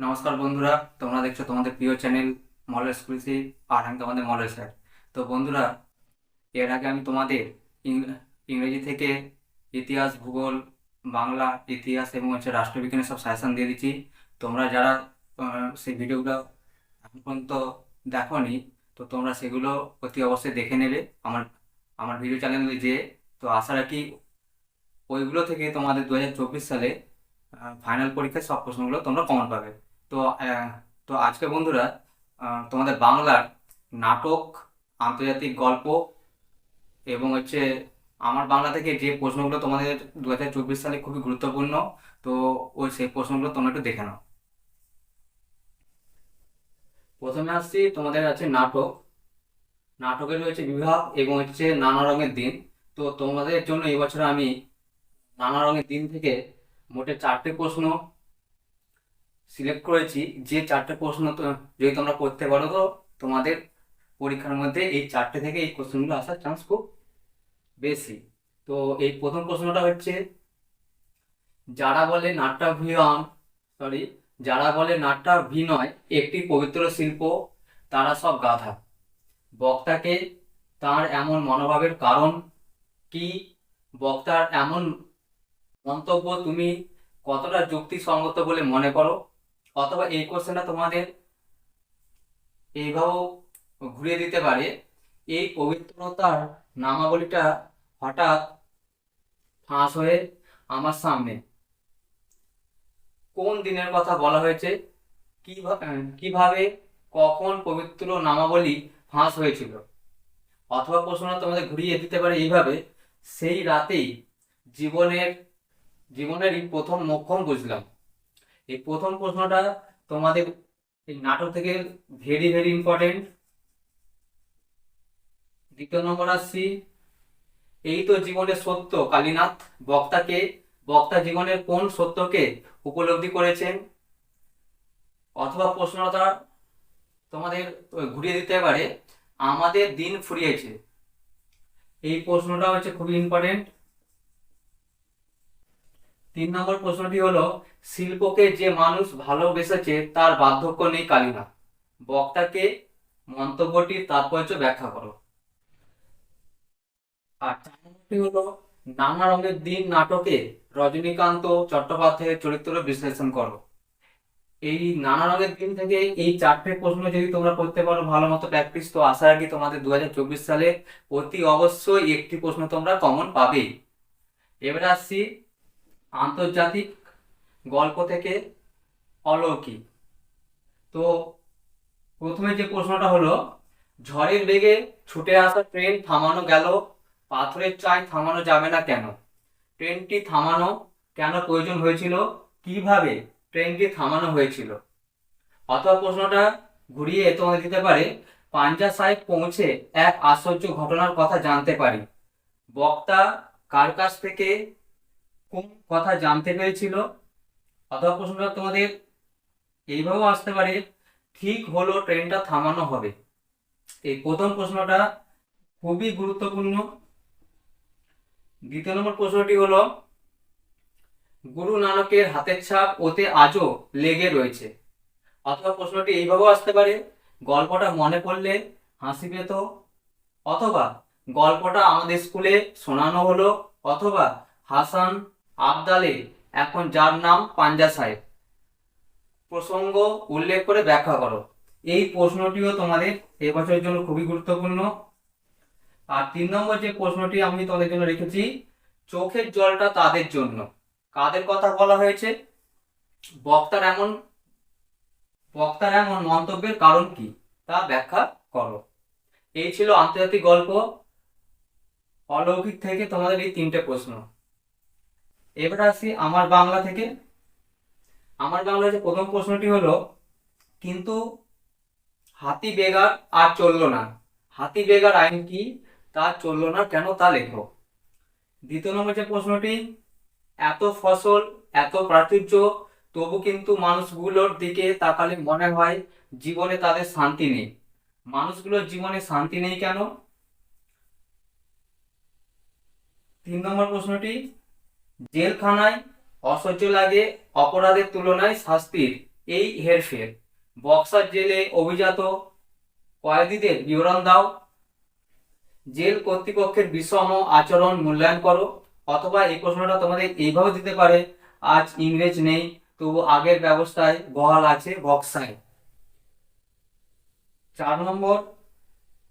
নমস্কার বন্ধুরা, তোমরা দেখছো তোমাদের প্রিয় চ্যানেল মলের এক্সক্লুসিভ। আর আমি তোমাদের মলের স্যার। তো বন্ধুরা, এর আগে আমি তোমাদের ইংরেজি থেকে ইতিহাস, ভূগোল, বাংলা ইতিহাস এবং রাষ্ট্রবিজ্ঞানের সব সাজেশন দিয়ে দিচ্ছি। তোমরা যারা সেই ভিডিওগুলো এখন পর্যন্ত দেখোনি, তো তোমরা সেগুলো অতি অবশ্যই দেখে নেবে আমার আমার ভিডিও চ্যানেলে যেয়ে। তো আশা রাখি ওইগুলো থেকে তোমাদের 2024 সালে ফাইনাল পরীক্ষার সব প্রশ্নগুলো তোমরা কমন পাবে। তো তো আজকে বন্ধুরা, তোমাদের বাংলার নাটক, আন্তর্জাতিক গল্প এবং আমার বাংলা থেকে যে প্রশ্নগুলো তোমাদের 2024 সালে খুবই গুরুত্বপূর্ণ, তো সেই প্রশ্নগুলো তোমরা একটু দেখে নাও। প্রথমে আসছি, তোমাদের আছে নাটক। নাটকের রয়েছে বিভাগ এবং নানা রঙের দিন। তো তোমাদের জন্য এই বছর আমি নানা রঙের দিন থেকে মোটে 4টে প্রশ্ন সিলেক্ট করেছি। যে 4টে প্রশ্ন তো যদি তোমরা করতে পারো, তো তোমাদের পরীক্ষার মধ্যে এই 4টে থেকে এই কোশ্চেনগুলো আসার চান্স খুব বেশি। তো এই প্রথম প্রশ্নটা হচ্ছে, যারা বলে নাট্যাভিনয় সরি যারা বলে নাট্যাভিনয় একটি পবিত্র শিল্প, তারা সব গাধা। বক্তাকে তার এমন মনোভাবের কারণ কি? বক্তার এমন মন্তব্য তুমি কতটা যুক্তিসঙ্গত বলে মনে করো? অথবা এই কোশ্চেনটা তোমাদের এইভাবেও ঘুরিয়ে দিতে পারে, এই পবিত্রতার নামাবলীটা হঠাৎ ফাঁস হয়ে আমার সামনে কোন দিনের কথা বলা হয়েছে? কিভাবে, কখন পবিত্র নামাবলী ফাঁস হয়েছিল? অথবা প্রশ্নটা তোমাদের ঘুরিয়ে দিতে পারে এইভাবে, সেই রাতেই জীবনের জীবনের এই প্রথম মোক্ষম বুঝলাম। এই প্রথম প্রশ্নটা তোমাদের এই নাটক থেকে ভেরি ভেরি ইম্পর্টেন্ট। দ্বিতীয় নম্বর আসছি, এই তো জীবনের সত্য কালীনাথ। বক্তাকে বক্তা জীবনের কোন সত্যকে উপলব্ধি করেছেন? অথবা প্রশ্নটা তোমাদের ঘুরিয়ে দিতে পারে, আমাদের দিন ফুরিয়েছে। এই প্রশ্নটা খুবই ইম্পর্টেন্ট। 3 নম্বর প্রশ্নটি হলো, শিল্পকে যে মানুষ ভালোবেসেছে তার বার্ধক্য নেই কালীনাথ। বক্তাকে মন্তব্যটির তাৎপর্য ব্যাখ্যা করো। আর 4 নম্বরটি হলো, নানা রঙের দিন নাটকে রজনীকান্ত চট্টোপাধ্যায়ের চরিত্র বিশ্লেষণ করো। এই নানা রঙের দিন থেকে এই 4টে প্রশ্ন যদি তোমরা করতে পারো ভালো মতো প্র্যাকটিস, তো আশা রাখি তোমাদের 2024 সালে অতি অবশ্যই একটি প্রশ্ন তোমরা কমন পাবেই। এবারে আসছি আন্তর্জাতিক গল্প থেকে অলৌকিক। তো প্রথমে যে প্রশ্নটা হলো, ঝড়ের বেগে ছুটে আসা ট্রেন থামানো গেল, পাথরের চাই থামানো যাবে না কেন? ট্রেনটি থামানো কেন প্রয়োজন হয়েছিল? কিভাবে ট্রেনটি থামানো হয়েছিল? অথবা প্রশ্নটা ঘুরিয়ে তোমাদের দিতে পারে, পাঞ্জা সাহেব পৌঁছে এক আশ্চর্য ঘটনার কথা জানতে পারি। বক্তা কার কাছ থেকে কোন কথা জানতে পেরেছিল? অথবা প্রশ্নটা তোমাদের এইভাবেও আসতে পারে, ঠিক হলো ট্রেনটা থামানো হবে। এই প্রথম প্রশ্নটা খুবই গুরুত্বপূর্ণ। দ্বিতীয় নম্বর প্রশ্নটি হলো, গুরু নানকের হাতের ছাপ ওতে আজও লেগে রয়েছে। অথবা প্রশ্নটি এইভাবেও আসতে পারে, গল্পটা মনে পড়লে হাসি পেত। অথবা গল্পটা আমাদের স্কুলে শোনানো হলো। অথবা হাসান আবদালে এখন যার নাম পাঞ্জা সাহেব। প্রসঙ্গ উল্লেখ করে ব্যাখ্যা করো। এই প্রশ্নটিও তোমাদের এবছরের জন্য খুবই গুরুত্বপূর্ণ। আর 3 নম্বর যে প্রশ্নটি আমি তোমাদের জন্য রেখেছি, চোখের জলটা তাদের জন্য। কাদের কথা বলা হয়েছে? বক্তার এমন বক্তার এমন মন্তব্যের কারণ কি, তা ব্যাখ্যা করো। এই ছিল আন্তর্জাতিক গল্প অলৌকিক থেকে তোমাদের এই 3টে প্রশ্ন। এবার আসি আমার বাংলা থেকে। আমার বাংলা যে প্রথম প্রশ্নটি হলো, কিন্তু হাতি বেগার আর চললো না। হাতি বেগার আইন কি, তা চললো না কেন, তা লেখো। দ্বিতীয় নম্বর যে প্রশ্নটি, এত ফসল, এত প্রাচুর্য, তবু কিন্তু মানুষগুলোর দিকে তাকালে মনে হয় জীবনে তাদের শান্তি নেই। মানুষগুলোর জীবনে শান্তি নেই কেন? 3 নম্বর প্রশ্নটি, জেলখানায় অসহ্য লাগে অপরাধের তুলনায় শাস্তির এই হেরফের। বক্সার জেলে অভিজাত কয়েদিদের বিবরণ দাও। জেল কর্তৃপক্ষের বিষম আচরণ মূল্যায়ন করো। অথবা এই প্রশ্নটা তোমাদের এইভাবে দিতে পারে, আজ ইংরেজ নেই তবু আগের ব্যবস্থায় বহাল আছে বক্সায়। 4 নম্বর,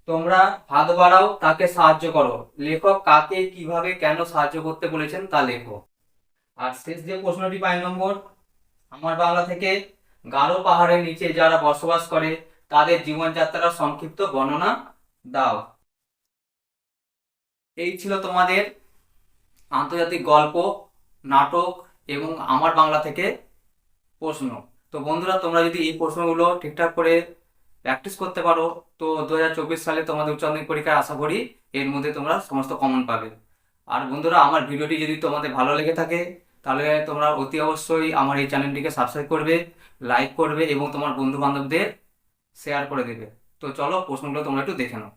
তোমরা হাত বাড়াও তাকে সাহায্য করো। লেখক কাকে কিভাবে কেন সাহায্য করতে বলেছেন তা লেখো। আর শেষ যে প্রশ্নটি 5 নম্বর, আমার বাংলা থেকে গারো পাহাড়ের নিচে যারা বসবাস করে তাদের জীবনযাত্রার সংক্ষিপ্ত বর্ণনা দাও। এই ছিল তোমাদের আন্তর্জাতিক গল্প, নাটক এবং আমার বাংলা থেকে প্রশ্ন। তো বন্ধুরা, তোমরা যদি এই প্রশ্নগুলো ঠিকঠাক করে প্র্যাকটিস করতে পারো তো 2024 সালে তোমাদের উচ্চ মাধ্যমিক পরীক্ষায় আশা করি এর মধ্যে তোমরা সমস্ত কমন পাবে। আর বন্ধুরা, আমার ভিডিওটি যদি তোমাদের ভালো লেগে থাকে তাহলে তোমরা অতি অবশ্যই আমার এই চ্যানেলটিকে সাবস্ক্রাইব করবে, লাইক করবে এবং তোমার বন্ধু বান্ধবদের শেয়ার করে দেবে। তো চলো প্রশ্নগুলো তোমরা একটু দেখে নাও।